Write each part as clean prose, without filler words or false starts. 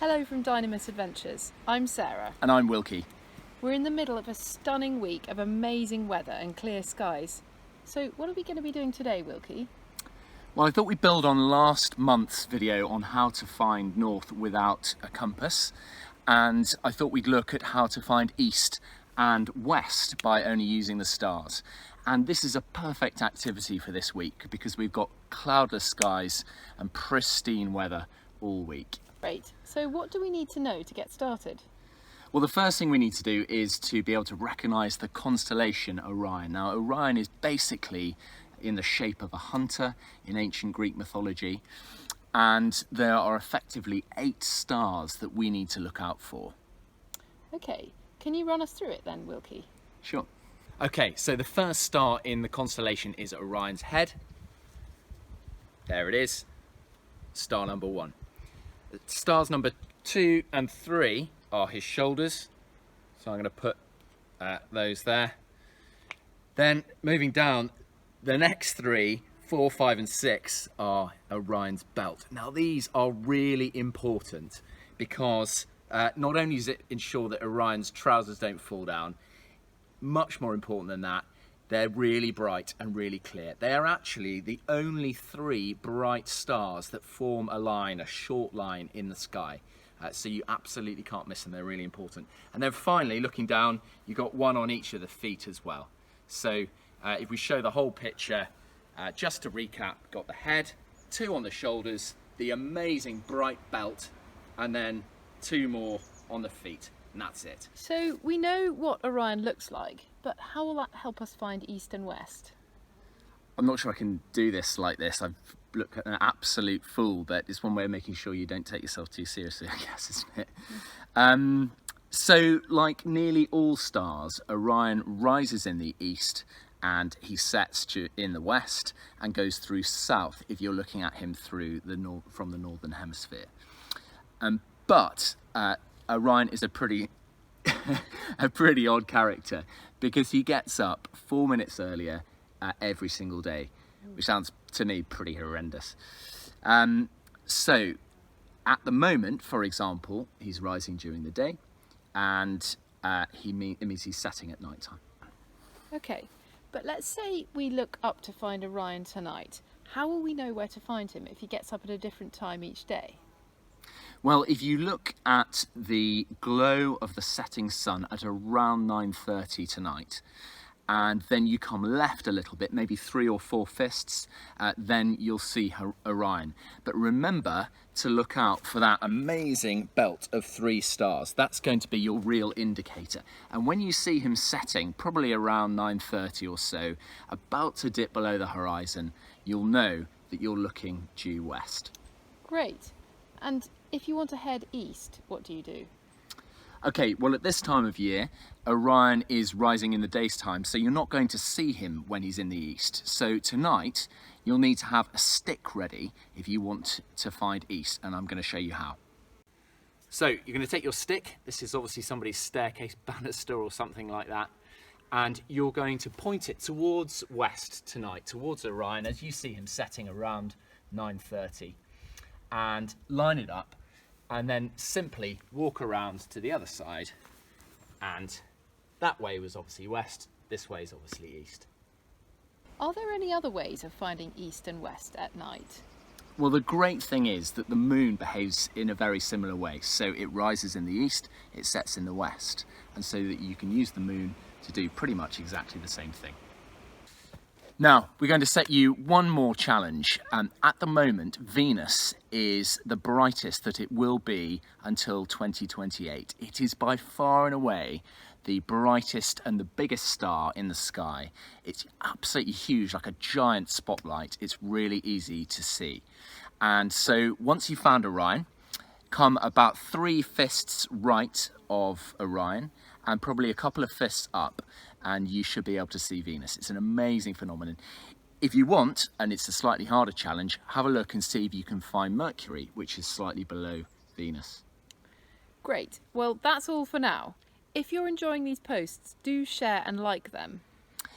Hello from Dynamis Adventures. I'm Sarah. And I'm Wilkie. We're in the middle of a stunning week of amazing weather and clear skies. So what are we going to be doing today, Wilkie? Well, I thought we'd build on last month's video on how to find north without a compass. And I thought we'd look at how to find east and west by only using the stars. And this is a perfect activity for this week because we've got cloudless skies and pristine weather all week. Great. So what do we need to know to get started? Well, the first thing we need to do is to be able to recognise the constellation Orion. Now, Orion is basically in the shape of a hunter in ancient Greek mythology, and there are effectively 8 stars that we need to look out for. Okay, can you run us through it then, Wilkie? Sure. Okay, so the first star in the constellation is Orion's head. There it is, star number 1. Stars number 2 and 3 are his shoulders, so I'm going to put those there. Then moving down, the next 3, 4, 5 and 6 are Orion's belt. Now these are really important because not only does it ensure that Orion's trousers don't fall down, much more important than that, they're really bright and really clear. They are actually the only 3 bright stars that form a line, a short line in the sky. So you absolutely can't miss them, they're really important. And then finally, looking down, you've got 1 on each of the feet as well. So if we show the whole picture, just to recap, got the head, 2 on the shoulders, the amazing bright belt, and then 2 more on the feet, and that's it. So we know what Orion looks like, but how will that help us find east and west? I'm not sure I can do this like this. I've looked at an absolute fool, but it's one way of making sure you don't take yourself too seriously, I guess, isn't it? So like nearly all stars, Orion rises in the east and he sets in the west and goes through south if you're looking at him through from the northern hemisphere. But Orion is a pretty odd character because he gets up 4 minutes earlier every single day, which sounds to me pretty horrendous. So at the moment, for example, he's rising during the day, and it means he's setting at night time. Okay, but let's say we look up to find Orion tonight. How will we know where to find him if he gets up at a different time each day? Well, if you look at the glow of the setting sun at around 9:30 tonight, and then you come left a little bit, maybe 3 or 4 fists, then you'll see Orion. But remember to look out for that amazing belt of 3 stars. That's going to be your real indicator. And when you see him setting, probably around 9:30 or so, about to dip below the horizon, you'll know that you're looking due west. Great. And if you want to head east, what do you do? Okay, well at this time of year, Orion is rising in the daytime, so you're not going to see him when he's in the east. So tonight, you'll need to have a stick ready if you want to find east, and I'm going to show you how. So you're going to take your stick, this is obviously somebody's staircase banister or something like that, and you're going to point it towards west tonight, towards Orion, as you see him setting around 9:30. And line it up, and then simply walk around to the other side, and that way was obviously west, this way is obviously east. Are there any other ways of finding east and west at night? Well, the great thing is that the moon behaves in a very similar way. So it rises in the east, it sets in the west, and so that you can use the moon to do pretty much exactly the same thing. Now, we're going to set you one more challenge. At the moment, Venus is the brightest that it will be until 2028. It is by far and away the brightest and the biggest star in the sky. It's absolutely huge, like a giant spotlight. It's really easy to see. And so once you've found Orion, come about 3 fists right of Orion and probably a couple of fists up, and you should be able to see Venus. It's an amazing phenomenon. If you want, and it's a slightly harder challenge, have a look and see if you can find Mercury, which is slightly below Venus. Great. Well, that's all for now. If you're enjoying these posts, do share and like them.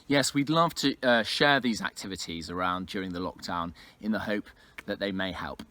Yes, we'd love to share these activities around during the lockdown in the hope that they may help.